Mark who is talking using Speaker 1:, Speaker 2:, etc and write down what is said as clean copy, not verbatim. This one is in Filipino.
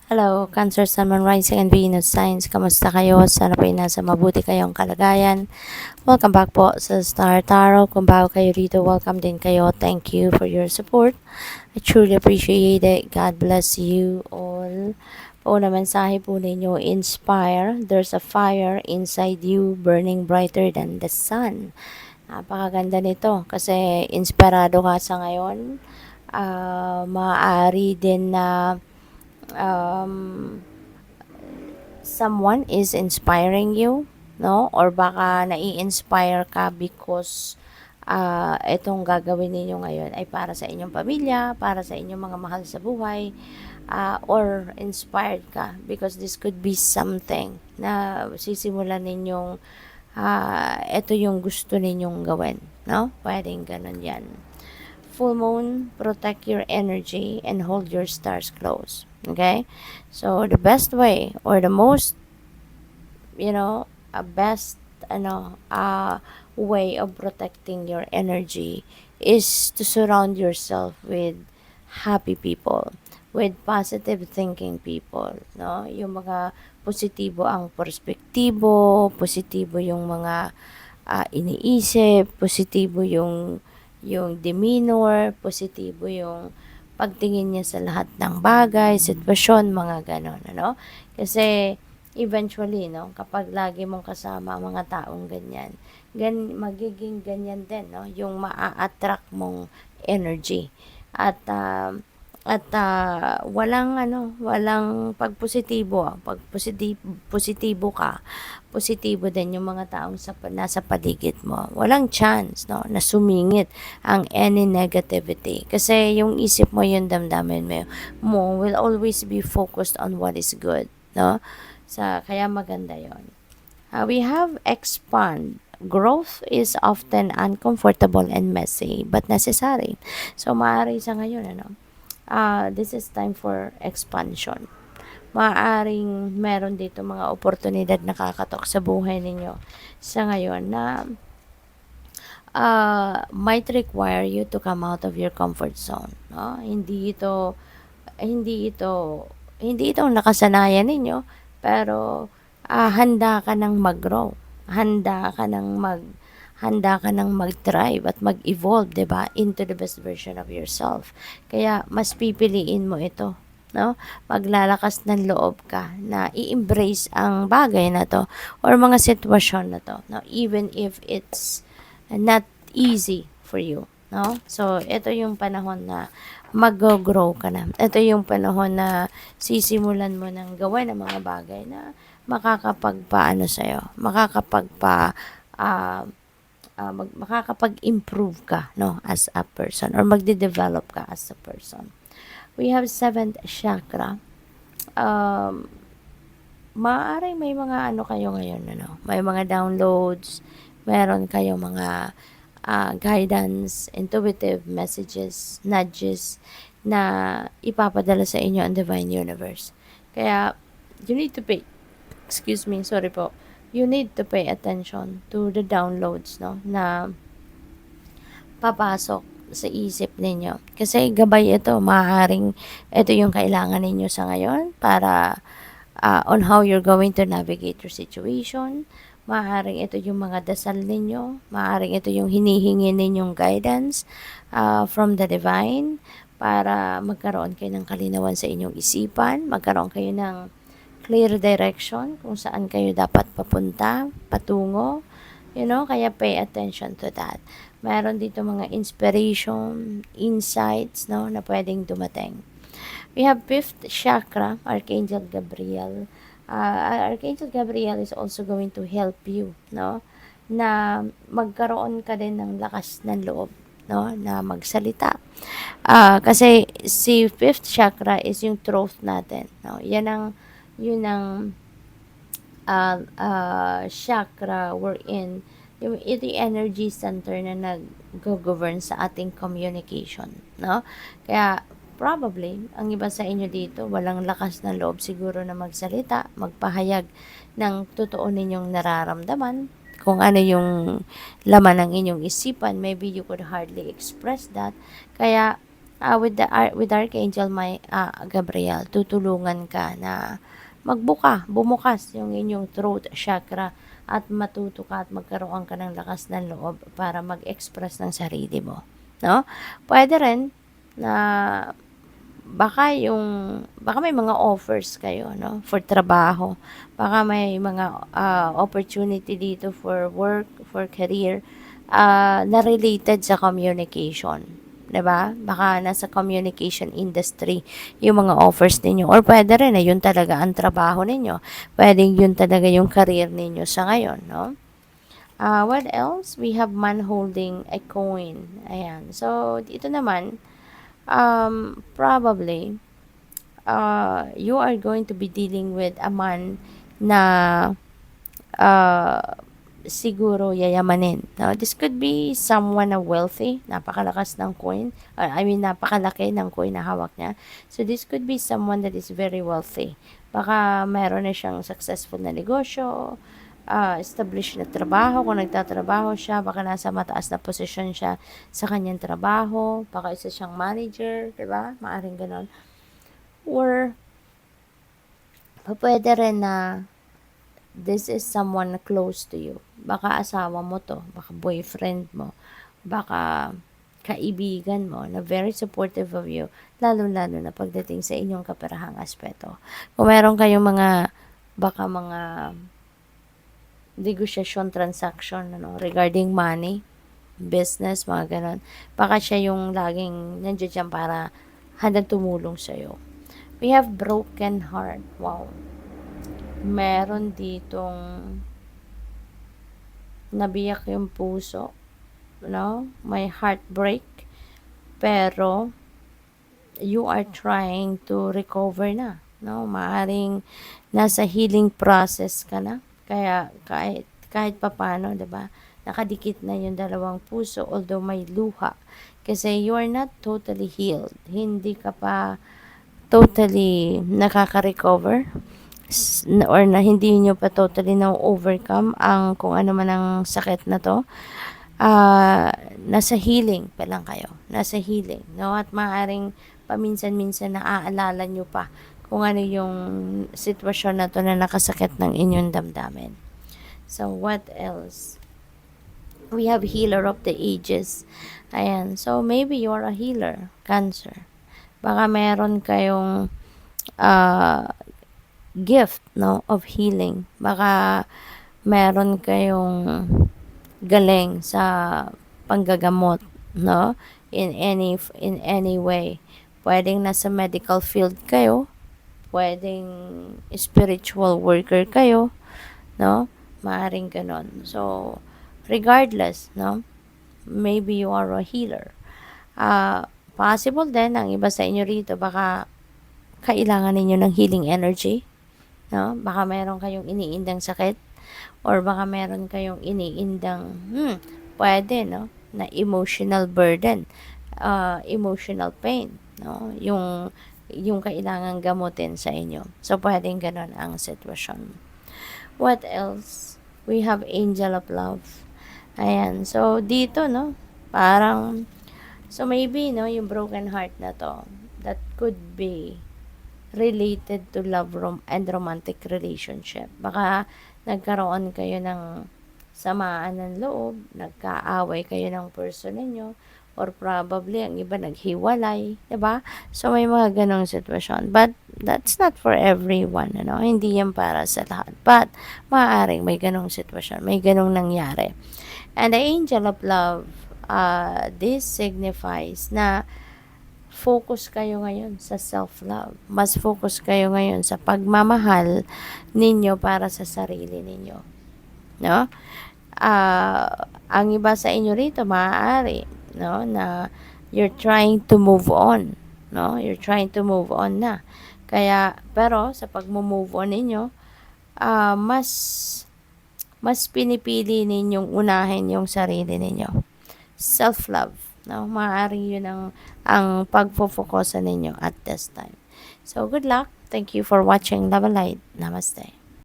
Speaker 1: Hello, Cancer, Sun, Moon, Rising, and Venus Signs. Kamusta kayo? Sana po ay nasa mabuti kayong kalagayan. Welcome back po sa Star Tarot. Kung bago kayo rito, welcome din kayo. Thank you for your support. I truly appreciate it. God bless you all. Una mensahe po ninyo, inspire. There's a fire inside you burning brighter than the sun. Napakaganda nito kasi inspirado ka sa ngayon. Maaari din na um, someone is inspiring you, no? Or baka nai-inspire ka because itong gagawin ninyo ngayon ay para sa inyong pamilya, para sa inyong mga mahal sa buhay, or inspired ka because this could be something na sisimulan ninyong ito yung gusto ninyong gawin, no? Pwedeng ganun yan. Full moon, protect your energy and hold your stars close. Okay? So, the best way or the most, a best, way of protecting your energy is to surround yourself with happy people, with positive thinking people, no? Yung mga positibo ang perspektibo, positibo yung mga iniisip, positibo yung demeanor, positibo yung pagtingin niya sa lahat ng bagay, sitwasyon, mga ganon, ano? Kasi eventually, no, kapag lagi mong kasama ang mga taong ganyan, magiging ganyan din, no, yung maa-attract mong energy. At walang pagpositibo, pag positibo ka, positibo din yung mga taong nasa paligid mo. Walang chance, no, na sumingit ang any negativity. Kasi yung isip mo, yung damdamin mo will always be focused on what is good, no? Kaya maganda yon. We have expand. Growth is often uncomfortable and messy, but necessary. So, maaari sa ngayon, this is time for expansion. Maaaring meron dito mga oportunidad na kakatok sa buhay ninyo sa ngayon na might require you to come out of your comfort zone, no? Hindi ito nakasanayan ninyo, pero handa ka nang mag-grow. Handa ka nang mag-thrive at mag-evolve, 'di ba, into the best version of yourself. Kaya mas pipiliin mo ito, no? Maglalakas ng loob ka na i-embrace ang bagay na to or mga sitwasyon na to, no? Even if it's not easy for you, no? So, ito yung panahon na mag-grow ka na. Ito yung panahon na sisimulan mo ng gawin ng mga bagay na makakapagpaano sa'yo, makakapag-improve ka, no, as a person, or magde-develop ka as a person. We have 7th chakra. Maaaring may mga kayo ngayon, may mga downloads, meron kayo mga guidance, intuitive messages, nudges na ipapadala sa inyo ang Divine Universe. Kaya, you need to pay, excuse me, sorry po, you need to pay attention to the downloads, no, na papasok sa isip ninyo. Kasi gabay ito, maaaring ito yung kailangan ninyo sa ngayon para on how you're going to navigate your situation. Maaaring ito yung mga dasal ninyo. Maaaring ito yung hinihingi ninyong guidance from the divine para magkaroon kayo ng kalinawan sa inyong isipan, magkaroon kayo ng clear direction kung saan kayo dapat papunta, patungo, kaya pay attention to that. Meron dito mga inspiration, insights, no, na pwedeng dumating. We have 5th chakra, Archangel Gabriel. Archangel Gabriel is also going to help you, no, na magkaroon ka din ng lakas ng loob, no, na magsalita. Kasi si 5th chakra is yung truth natin, no. Yun ang chakra we're in, yung energy center na nag-govern sa ating communication, no. Kaya probably, ang iba sa inyo dito, walang lakas na loob siguro na magsalita, magpahayag ng totoo ninyong nararamdaman, kung ano yung laman ng inyong isipan. Maybe you could hardly express that. Kaya, with Archangel Gabriel, tutulungan ka na bumukas yung inyong throat chakra at matuto ka at magkaroon ka ng lakas ng loob para mag-express ng sarili mo, no? Puwede rin na baka may mga offers kayo, no, for trabaho. Baka may mga opportunity dito for work, for career, na related sa communication. 'Di ba? Baka nasa communication industry yung mga offers ninyo, or pwede rin na yun talaga ang trabaho ninyo. Pwedeng yun talaga yung career ninyo sa ngayon, no? What else? We have man holding a coin. Ayan. So, dito naman, probably, you are going to be dealing with a man na uh, siguro yayamanin. Now, this could be someone na wealthy, napakalakas ng coin, napakalaki ng coin na hawak niya. So, this could be someone that is very wealthy. Baka meron na siyang successful na negosyo, established na trabaho, kung nagtatrabaho siya, baka nasa mataas na posisyon siya sa kanyang trabaho, baka isa siyang manager, diba? Maaring ganon. Or, pwede rin na this is someone close to you. Baka asawa mo to, baka boyfriend mo, baka kaibigan mo na very supportive of you, lalo-lalo na pagdating sa inyong kaparahang aspeto. Kung meron kayong baka mga negosyasyon, transaction, regarding money, business, mga ganon, baka siya yung laging nandiyan dyan para handang tumulong sa'yo. We have broken heart. Wow. Meron ditong nabiyak yung puso, no? May heartbreak, pero you are trying to recover na, no? Maaring nasa healing process ka na, kaya kahit papaano, 'di ba? Nakadikit na yung dalawang puso, although may luha, kasi you are not totally healed. Hindi ka pa totally nakaka-recover, or na hindi nyo pa totally na-overcome ang kung ano man ang sakit na to. Nasa healing pa lang kayo. Nasa healing, no? At maaaring paminsan-minsan naaalala nyo pa kung ano yung sitwasyon na to na nakasakit ng inyong damdamin. So, what else? We have healer of the ages. Ayan. So, maybe you are a healer, Cancer. Baka meron kayong gift, no, of healing. Baka meron kayong galing sa panggagamot, no, in any way. Pwedeng nasa medical field kayo, pwedeng spiritual worker kayo, no, maaring ganon. So, regardless, no, maybe you are a healer. Possible din, ang iba sa inyo rito, baka kailangan ninyo ng healing energy, no? Baka meron kayong iniindang sakit, or baka meron kayong iniindang, pwede, no, na emotional burden, emotional pain, no? Yung kailangan gamutin sa inyo. So, pwedeng ganon ang sitwasyon. What else? We have angel of love. Ayan. So, dito, no, parang, so maybe, no, yung broken heart na to, that could be related to love and romantic relationship. Baka nagkaroon kayo ng samaan ng loob, nagkaaway kayo ng person ninyo, or probably ang iba naghiwalay, 'di ba? So may mga ganong sitwasyon. But that's not for everyone, ano? Hindi yan para sa lahat. But maaaring may ganong sitwasyon, may ganong nangyari. And the angel of love, this signifies na focus kayo ngayon sa self-love. Mas focus kayo ngayon sa pagmamahal ninyo para sa sarili ninyo. No? Ang iba sa inyo rito, maaari, no, na you're trying to move on. No? You're trying to move on na. Kaya, pero sa pag-move on ninyo, mas pinipili ninyong unahin yung sarili ninyo. Self-love. No, maaaring yun ang pagfo-focusan ninyo at this time. So, good luck. Thank you for watching Love and Light. Namaste.